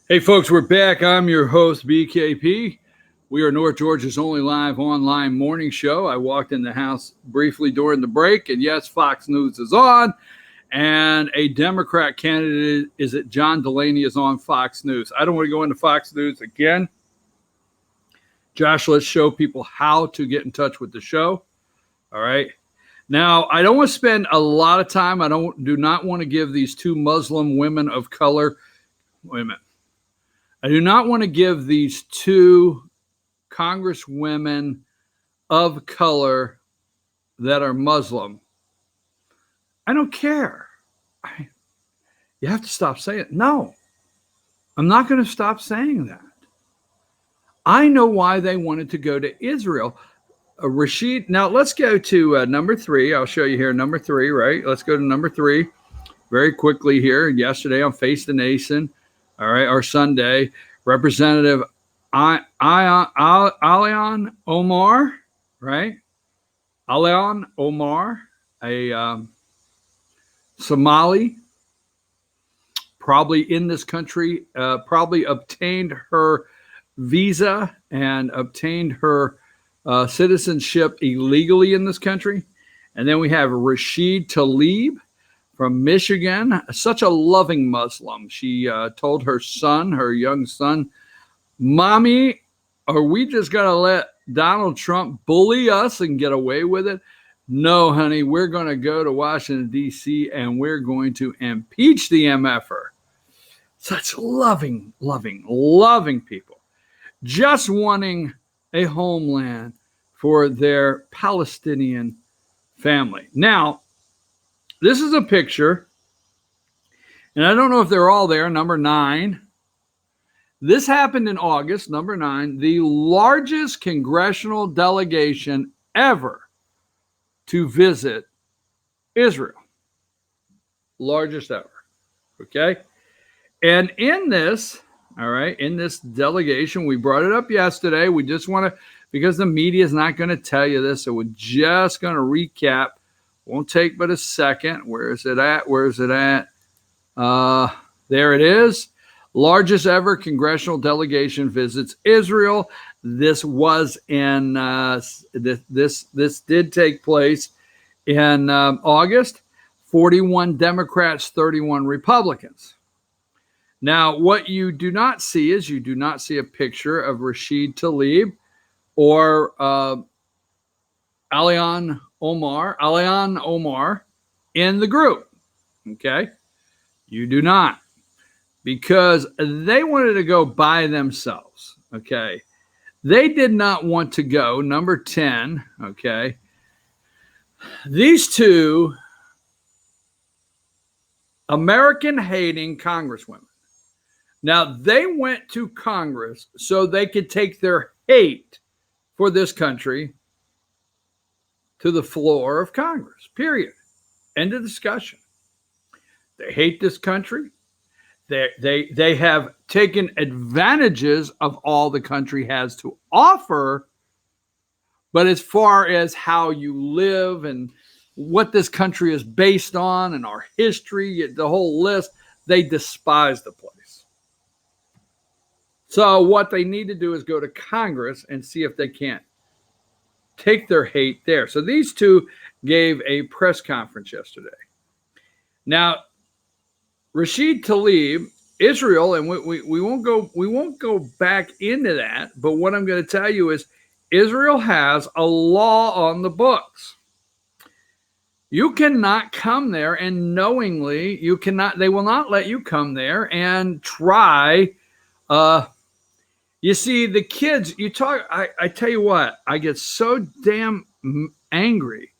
Hey, folks, we're back. I'm your host, BKP. We are North Georgia's only live online morning show. I walked in the house briefly during the break, and yes, Fox News is on, and a Democrat candidate, is it John Delaney, is on Fox News. I don't want to go into Fox News again. Josh, let's show people how to get in touch with the show. All right. Now, I don't want to spend a lot of time. Do not want to give these two Muslim women of color. Wait a minute. I do not want to give these two congresswomen of color that are Muslim. I don't care. You have to stop saying it. No, I'm not going to stop saying that. I know why they wanted to go to Israel. Rashid, now let's go to number 3. I'll show you here number 3, right? Let's go to number 3 very quickly here. Yesterday on Face the Nation, all right, or Sunday, Representative Alian Omar, right? Alian Omar, a Somali, probably in this country, probably obtained her visa and obtained her citizenship illegally in this country. And then we have Rashid Tlaib from Michigan, such a loving Muslim. She told her son, her young son, "Mommy, are we just going to let Donald Trump bully us and get away with it? No, honey, we're going to go to Washington, D.C., and we're going to impeach the MFer." Such loving people. Just wanting a homeland for their Palestinian family. Now, this is a picture, and I don't know if they're all there, number 9. This happened in August, number 9, the largest congressional delegation ever to visit Israel. Largest ever, okay? And in this, all right, in this delegation, we brought it up yesterday. We just want to, because the media is not going to tell you this, so we're just going to recap. Won't take but a second. Where is it at? There it is. Largest ever congressional delegation visits Israel. This was in this did take place in August. 41 Democrats, 31 Republicans. Now, what you do not see is you do not see a picture of Rashid Tlaib or Alian Omar in the group. Okay? You do not. Because they wanted to go by themselves. Okay? They did not want to go. Number 10. Okay? These two American-hating congresswomen. Now, they went to Congress so they could take their hate for this country to the floor of Congress, period. End of discussion. They hate this country. They have taken advantages of all the country has to offer, but as far as how you live and what this country is based on and our history, the whole list, they despise the place. So what they need to do is go to Congress and see if they can't take their hate there. So these two gave a press conference yesterday. Now, Rashid Tlaib, Israel, and we won't go back into that, but what I'm going to tell you is Israel has a law on the books. You cannot come there and knowingly, they will not let you come there and try. You see, the kids, I tell you what, I get so damn angry.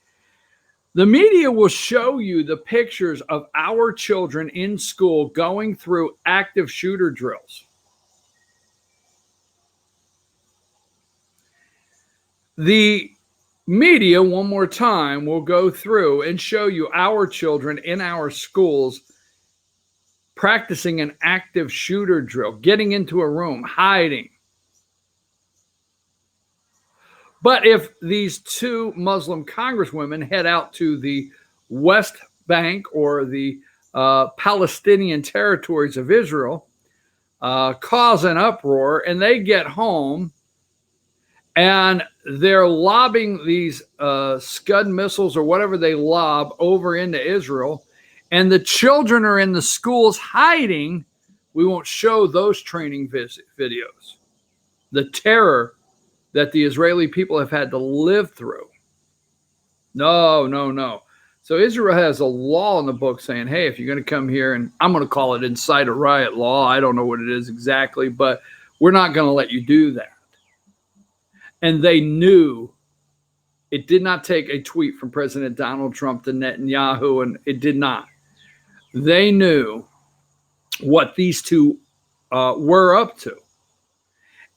The media will show you the pictures of our children in school going through active shooter drills. The media, one more time, will go through and show you our children in our schools practicing an active shooter drill, getting into a room, hiding. But if these two Muslim congresswomen head out to the West Bank or the Palestinian territories of Israel, cause an uproar, and they get home and they're lobbing these Scud missiles or whatever they lob over into Israel, and the children are in the schools hiding. We won't show those training videos. The terror that the Israeli people have had to live through. No, no, no. So Israel has a law in the book saying, hey, if you're going to come here, and I'm going to call it incite a riot law. I don't know what it is exactly, but we're not going to let you do that. And they knew it did not take a tweet from President Donald Trump to Netanyahu, and it did not. They knew what these two were up to.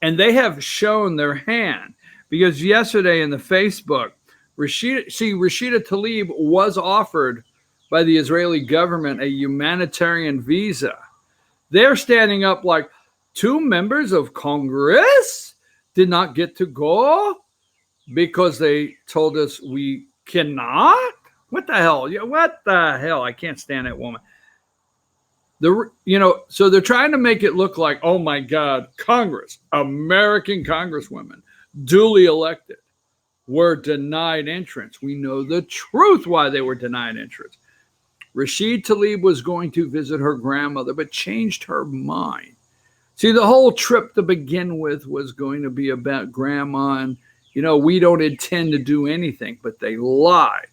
And they have shown their hand, because yesterday in the Facebook, Rashida Tlaib was offered by the Israeli government a humanitarian visa. They're standing up like, 2 members of Congress did not get to go because they told us we cannot? What the hell? What the hell? I can't stand that woman. So they're trying to make it look like, oh my God, Congress, American congresswomen, duly elected, were denied entrance. We know the truth why they were denied entrance. Rashida Tlaib was going to visit her grandmother, but changed her mind. See, the whole trip to begin with was going to be about grandma, and, we don't intend to do anything, but they lied.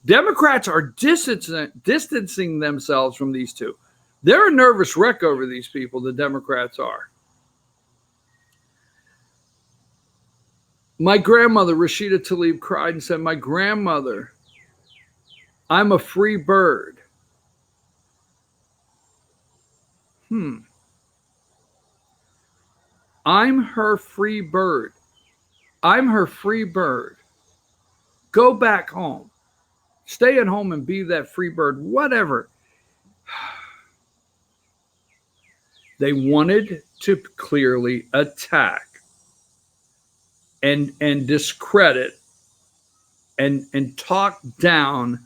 Democrats are distancing themselves from these two. They're a nervous wreck over these people, the Democrats are. My grandmother, Rashida Tlaib, cried and said, my grandmother, I'm a free bird. I'm her free bird. I'm her free bird. Go back home. Stay at home and be that free bird, whatever. They wanted to clearly attack and discredit and talk down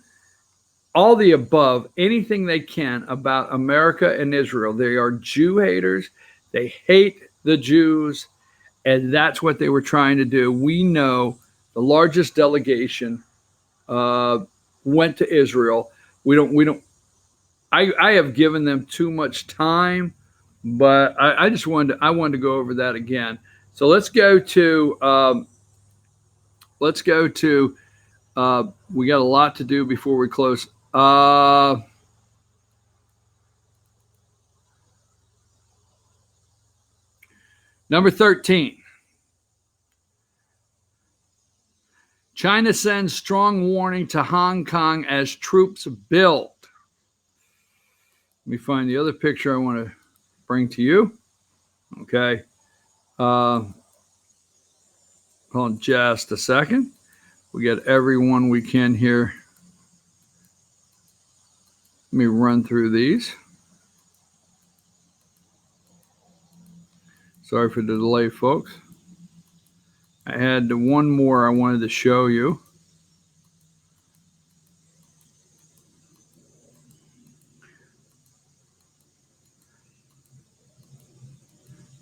all the above, anything they can about America and Israel. They are Jew haters. They hate the Jews, and that's what they were trying to do. We know the largest delegation went to Israel. I have given them too much time, but I wanted to go over that again. So let's go to we got a lot to do before we close. Number 13. China sends strong warning to Hong Kong as troops build. Let me find the other picture I want to bring to you. Okay. Hold on just a second. We got everyone we can here. Let me run through these. Sorry for the delay, folks. I had one more I wanted to show you.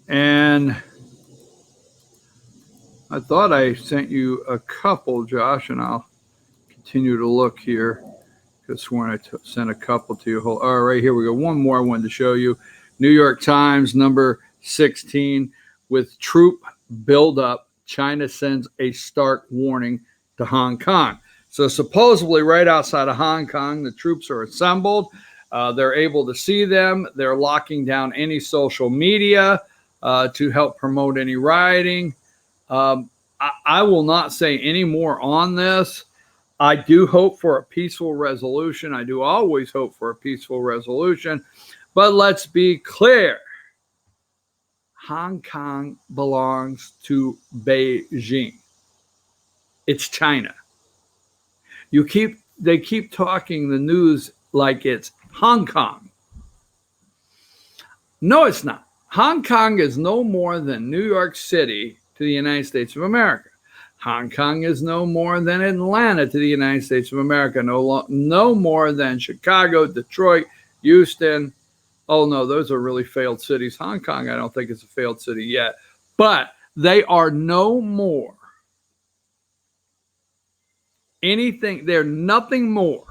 And I thought I sent you a couple, Josh, and I'll continue to look here. Could have sworn I sent a couple to you. All right, here we go. One more I wanted to show you. New York Times, number 16, with troop buildup, China sends a stark warning to Hong Kong. So supposedly right outside of Hong Kong, the troops are assembled. They're able to see them. They're locking down any social media to help promote any rioting. I will not say any more on this. I do hope for a peaceful resolution. I do always hope for a peaceful resolution. But let's be clear. Hong Kong belongs to Beijing. It's China. They keep talking the news like it's Hong Kong. No, it's not. Hong Kong is no more than New York City to the United States of America. Hong Kong is no more than Atlanta to the United States of America. No more than Chicago, Detroit, Houston, Oh, no, those are really failed cities. Hong Kong, I don't think it's a failed city yet. But they are no more anything. They're nothing more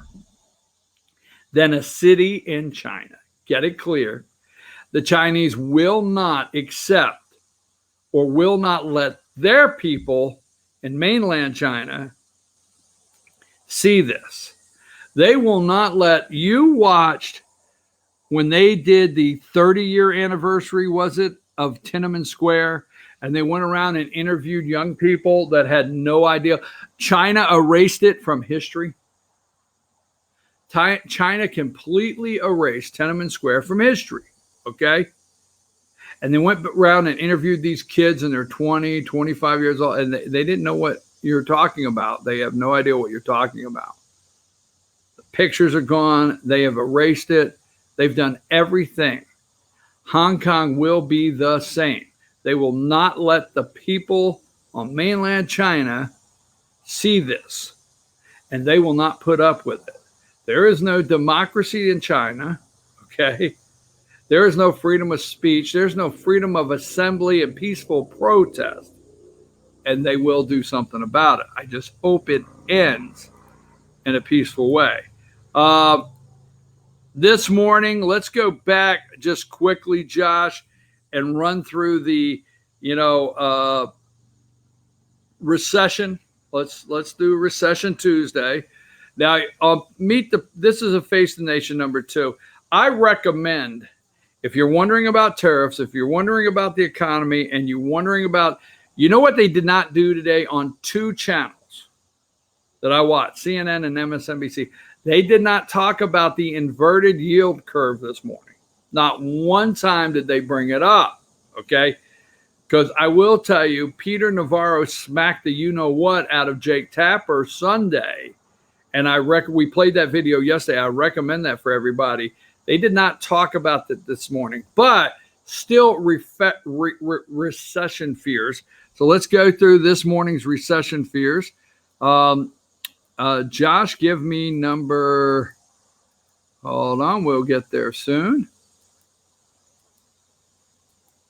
than a city in China. Get it clear. The Chinese will not accept or will not let their people in mainland China see this. They will not let you watch when they did the 30-year anniversary, was it, of Tiananmen Square, and they went around and interviewed young people that had no idea. China erased it from history. China completely erased Tiananmen Square from history, okay? And they went around and interviewed these kids, and they're 20, 25 years old, and they didn't know what you're talking about. They have no idea what you're talking about. The pictures are gone. They have erased it. They've done everything. Hong Kong will be the same. They will not let the people on mainland China see this, and they will not put up with it. There is no democracy in China, okay? There is no freedom of speech. There's no freedom of assembly and peaceful protest, and they will do something about it. I just hope it ends in a peaceful way. This morning, let's go back just quickly, Josh, and run through the, recession. Let's do Recession Tuesday. Now, this is a Face the Nation number 2. I recommend, if you're wondering about tariffs, if you're wondering about the economy, and you're wondering about, what they did not do today on 2 channels that I watched, CNN and MSNBC. They did not talk about the inverted yield curve this morning. Not one time did they bring it up, okay? Because I will tell you, Peter Navarro smacked the you-know-what out of Jake Tapper Sunday, and we played that video yesterday. I recommend that for everybody. They did not talk about that this morning, but still recession fears. So let's go through this morning's recession fears. Josh, give me number, hold on, we'll get there soon.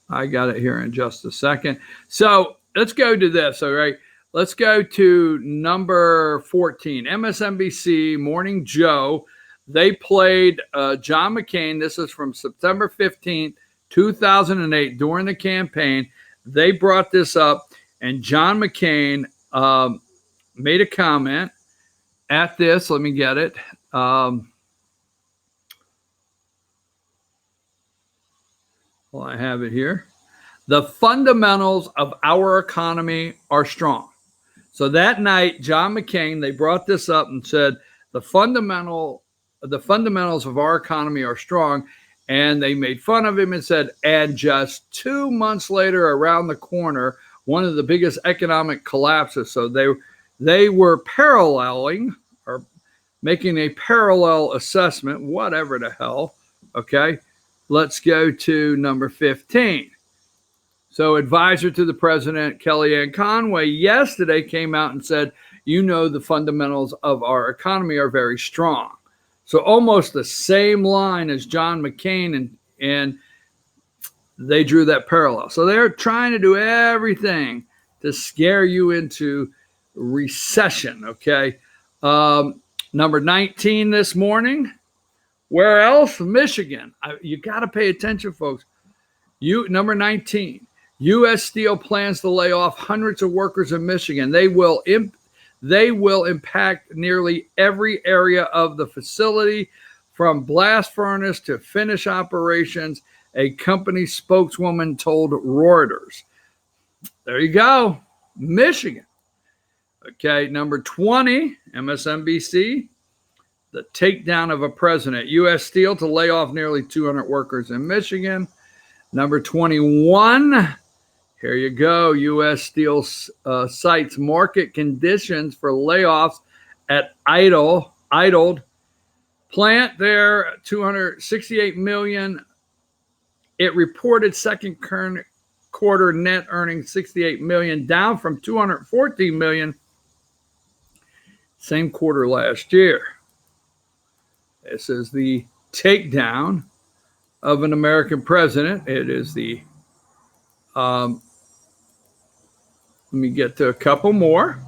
I got it here in just a second. So let's go to this, all right? Let's go to number 14, MSNBC Morning Joe. They played John McCain. This is from September 15th, 2008, during the campaign. They brought this up, and John McCain made a comment at this. Let me get it. Well, I have it here. The fundamentals of our economy are strong. So that night, John McCain, they brought this up and said the fundamentals of our economy are strong. And they made fun of him and said, and just 2 months later, around the corner, one of the biggest economic collapses. So they were paralleling or making a parallel assessment, whatever the hell. Okay, let's go to number 15. So advisor to the president, Kellyanne Conway, yesterday came out and said, the fundamentals of our economy are very strong. So almost the same line as John McCain, and they drew that parallel. So they're trying to do everything to scare you into recession, okay? Number 19 this morning. Where else? Michigan. You got to pay attention, folks. Number 19. U.S. Steel plans to lay off hundreds of workers in Michigan. They will impact nearly every area of the facility, from blast furnace to finish operations, a company spokeswoman told Reuters. There you go. Michigan. Okay, number 20, MSNBC. The takedown of a president. U.S. Steel to lay off nearly 200 workers in Michigan. Number 21. Here you go. U.S. Steel cites market conditions for layoffs at idled plant there. $268 million. It reported second quarter net earnings $68 million, down from $214 million same quarter last year. This is the takedown of an American president. It is the, let me get to a couple more.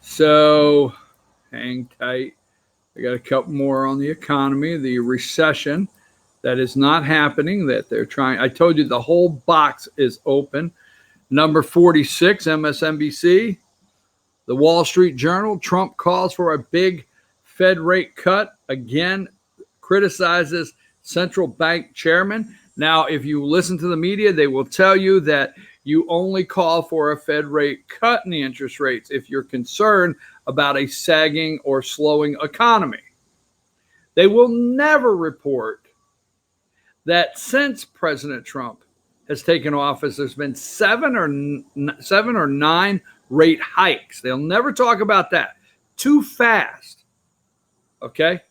So hang tight. I got a couple more on the economy, the recession that is not happening, that they're trying. I told you the whole box is open. Number 46, MSNBC, the Wall Street Journal, Trump calls for a big Fed rate cut. Again, criticizes central bank chairman. Now, if you listen to the media, they will tell you that you only call for a Fed rate cut in the interest rates if you're concerned about a sagging or slowing economy. They will never report that since President Trump has taken office, there's been seven or nine rate hikes. They'll never talk about that. Too fast. Okay?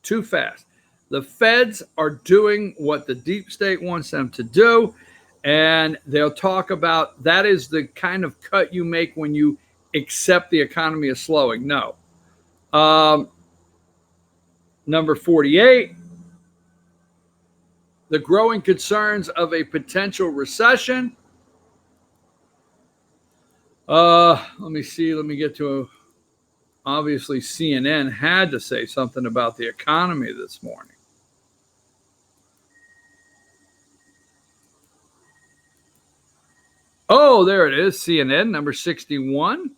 Too fast. The feds are doing what the deep state wants them to do, and they'll talk about that is the kind of cut you make when you accept the economy is slowing. No. Number 48, the growing concerns of a potential recession. Let me see. Let me get to obviously CNN had to say something about the economy this morning. Oh, there it is. CNN, number 61.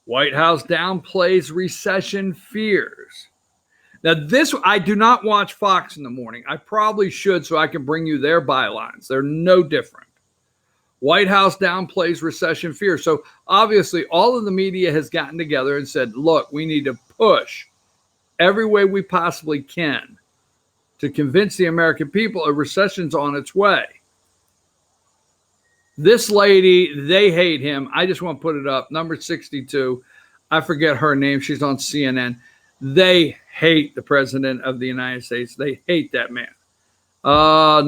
White House downplays recession fears. Now, this, I do not watch Fox in the morning. I probably should so I can bring you their bylines. They're no different. White House downplays recession fear. So obviously all of the media has gotten together and said, look, we need to push every way we possibly can to convince the American people a recession's on its way. This lady, they hate him. I just want to put it up. Number 62. I forget her name. She's on CNN. They hate the president of the United States. They hate that man.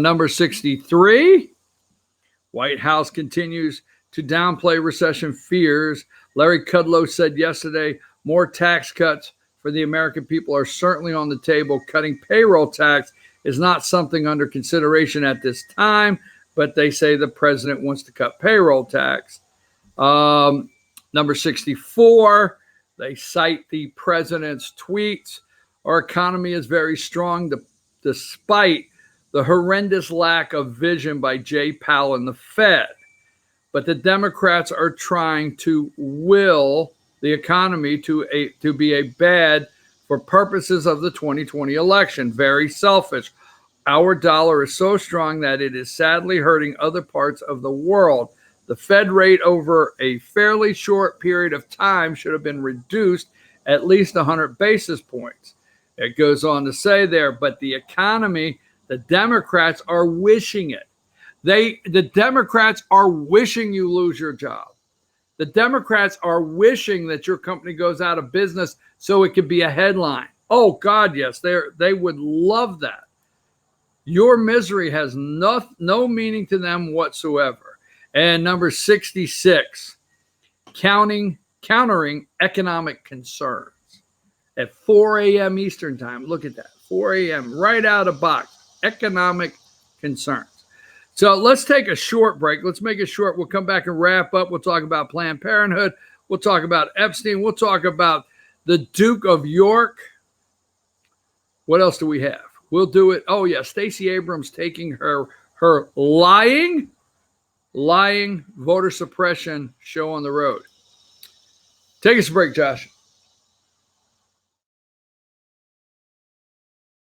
Number 63. White House continues to downplay recession fears. Larry Kudlow said yesterday, more tax cuts for the American people are certainly on the table. Cutting payroll tax is not something under consideration at this time, but they say the president wants to cut payroll tax. Number 64, they cite the president's tweets. Our economy is very strong despite the horrendous lack of vision by Jay Powell and the Fed. But the Democrats are trying to will the economy to be a bad for purposes of the 2020 election. Very selfish. Our dollar is so strong that it is sadly hurting other parts of the world. The Fed rate over a fairly short period of time should have been reduced at least 100 basis points. It goes on to say there, but the economy, the Democrats are wishing it. The Democrats are wishing you lose your job. The Democrats are wishing that your company goes out of business so it could be a headline. Oh, God, yes, they would love that. Your misery has no meaning to them whatsoever. And number 66, countering economic concerns. At 4 a.m. Eastern time, look at that, 4 a.m., right out of box, economic concerns. So let's take a short break. Let's make it short. We'll come back and wrap up. We'll talk about Planned Parenthood. We'll talk about Epstein. We'll talk about the Duke of York. What else do we have? We'll do it. Oh, yeah, Stacey Abrams taking her lying voter suppression show on the road. Take us a break, Josh.